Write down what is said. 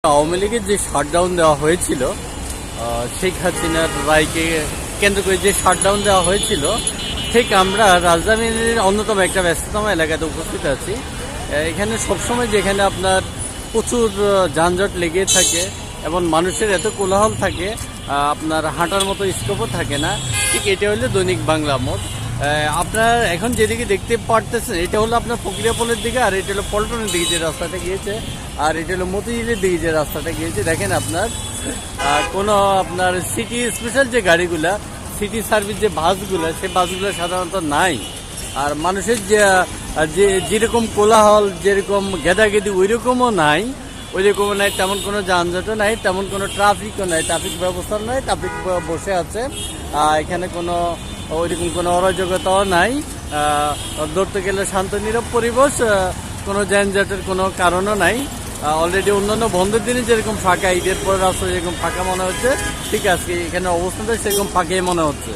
আওয়ামী লীগের যে শাটডাউন দেওয়া হয়েছিল, শেখ হাসিনার রায়কে কেন্দ্র করে যে শাটডাউন দেওয়া হয়েছিল, ঠিক আমরা রাজধানীর অন্যতম একটা ব্যস্ততম এলাকাতে উপস্থিত আছি। এখানে সবসময় যেখানে আপনার প্রচুর যানজট লেগে থাকে এবং মানুষের এত কোলাহল থাকে, আপনার হাঁটার মতো স্কোপও থাকে না। ঠিক এটা হলো দৈনিক বাংলা মোড়। আপনার এখন যেদিকে দেখতে পারতেছেন, এটা হলো আপনার প্রক্রিয়াপোলের দিকে, আর এটা হলো পল্টনের দিকে যে রাস্তাটা গিয়েছে, আর এটা হলো মতিঝিলের দিকে যে রাস্তাটা গিয়েছে। দেখেন আপনার কোনো আপনার সিটি স্পেশাল যে গাড়িগুলা, সিটি সার্ভিস যে বাসগুলো, সেই বাসগুলো সাধারণত নাই। আর মানুষের যে যেরকম কোলাহল, যেরকম গেদাগেদি, ওই রকমও নাই। ওই রকমও নাই, তেমন কোনো যানজটও নাই, তেমন কোনো ট্রাফিকও নাই, ট্রাফিক ব্যবস্থা নাই, ট্রাফিক বসে আছে। এখানে কোনো ওইরকম কোনো অরাজকতাও নাই। ধরতে গেলে শান্ত নীরব পরিবেশ, কোনো যানজটের কোনো কারণও নাই। অলরেডি অন্যান্য বন্ধের দিনে যেরকম ফাঁকা, ঈদের পর রাস্তা যেরকম ফাঁকা মনে হচ্ছে, ঠিক আছে এখানে অবস্থাটা সেরকম ফাঁকাই মনে হচ্ছে।